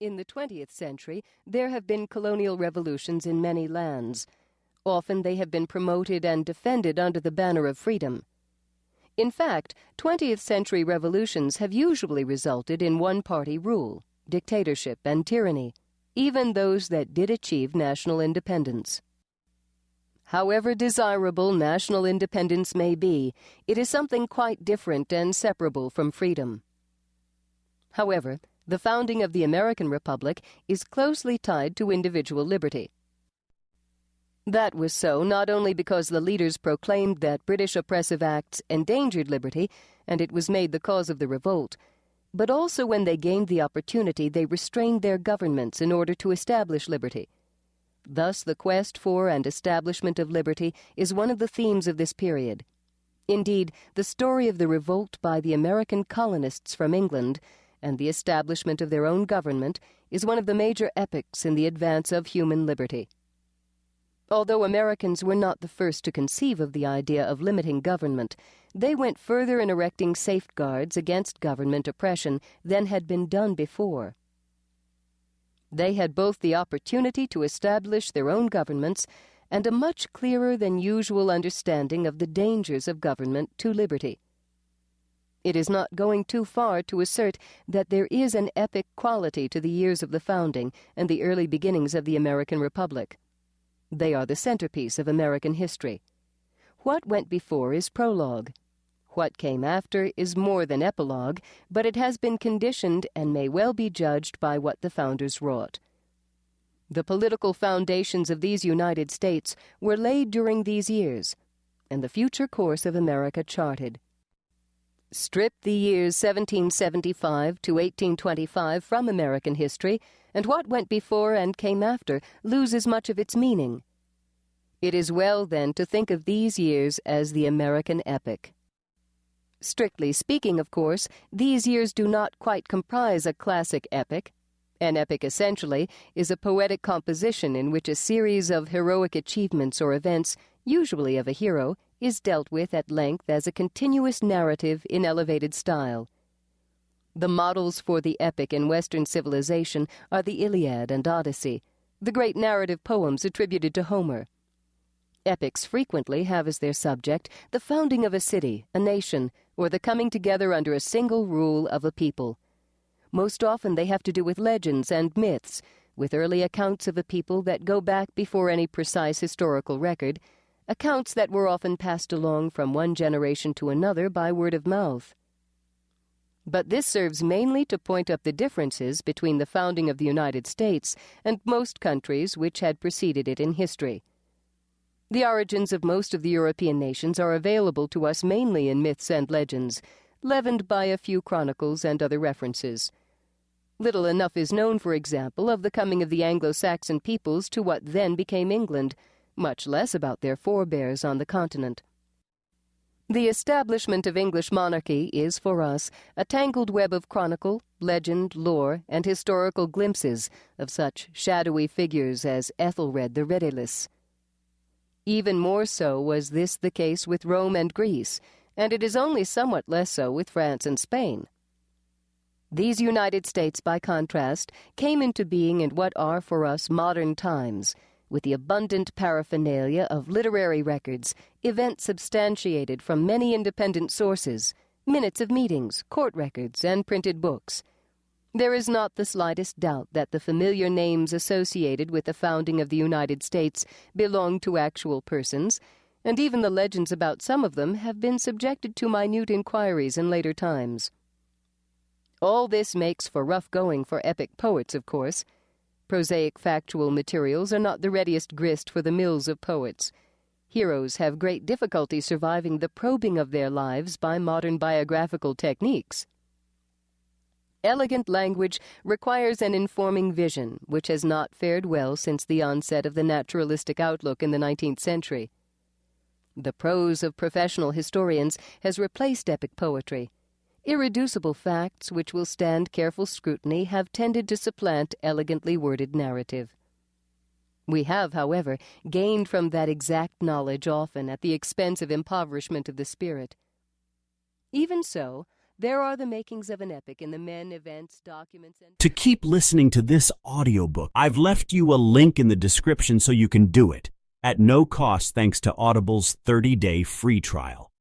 In the 20th century, there have been colonial revolutions in many lands. Often they have been promoted and defended under the banner of freedom. In fact, 20th century revolutions have usually resulted in one-party rule, dictatorship, and tyranny, even those that did achieve national independence. However desirable national independence may be, it is something quite different and separable from freedom. However, the founding of the American Republic is closely tied to individual liberty. That was so not only because the leaders proclaimed that British oppressive acts endangered liberty, and it was made the cause of the revolt, but also when they gained the opportunity they restrained their governments in order to establish liberty. Thus the quest for and establishment of liberty is one of the themes of this period. Indeed, the story of the revolt by the American colonists from England and the establishment of their own government is one of the major epochs in the advance of human liberty. Although Americans were not the first to conceive of the idea of limiting government, they went further in erecting safeguards against government oppression than had been done before. They had both the opportunity to establish their own governments and a much clearer than usual understanding of the dangers of government to liberty. It is not going too far to assert that there is an epic quality to the years of the founding and the early beginnings of the American Republic. They are the centerpiece of American history. What went before is prologue. What came after is more than epilogue, but it has been conditioned and may well be judged by what the founders wrought. The political foundations of these United States were laid during these years, and the future course of America charted. Strip the years 1775 to 1825 from American history, and what went before and came after loses much of its meaning. It is well, then, to think of these years as the American epic. Strictly speaking, of course, these years do not quite comprise a classic epic. An epic, essentially, is a poetic composition in which a series of heroic achievements or events, usually of a hero, is dealt with at length as a continuous narrative in elevated style. The models for the epic in Western civilization are the Iliad and Odyssey, the great narrative poems attributed to Homer. Epics frequently have as their subject the founding of a city, a nation, or the coming together under a single rule of a people. Most often they have to do with legends and myths, with early accounts of a people that go back before any precise historical record, accounts that were often passed along from one generation to another by word of mouth. But this serves mainly to point up the differences between the founding of the United States and most countries which had preceded it in history. The origins of most of the European nations are available to us mainly in myths and legends, leavened by a few chronicles and other references. Little enough is known, for example, of the coming of the Anglo-Saxon peoples to what then became England, much less about their forebears on the continent. The establishment of English monarchy is, for us, a tangled web of chronicle, legend, lore, and historical glimpses of such shadowy figures as Ethelred the Ridiculous. Even more so was this the case with Rome and Greece, and it is only somewhat less so with France and Spain. These United States, by contrast, came into being in what are for us modern times, with the abundant paraphernalia of literary records, events substantiated from many independent sources, minutes of meetings, court records, and printed books. There is not the slightest doubt that the familiar names associated with the founding of the United States belong to actual persons, and even the legends about some of them have been subjected to minute inquiries in later times. All this makes for rough going for epic poets, of course. Prosaic factual materials are not the readiest grist for the mills of poets. Heroes have great difficulty surviving the probing of their lives by modern biographical techniques. Elegant language requires an informing vision, which has not fared well since the onset of the naturalistic outlook in the 19th century. The prose of professional historians has replaced epic poetry. Irreducible facts which will stand careful scrutiny have tended to supplant elegantly worded narrative. We have, however, gained from that exact knowledge often at the expense of impoverishment of the spirit. Even so, There are the makings of an epic in the men, events, documents, and... To keep listening to this audiobook, I've left you a link in the description so you can do it, at no cost thanks to Audible's 30-day free trial.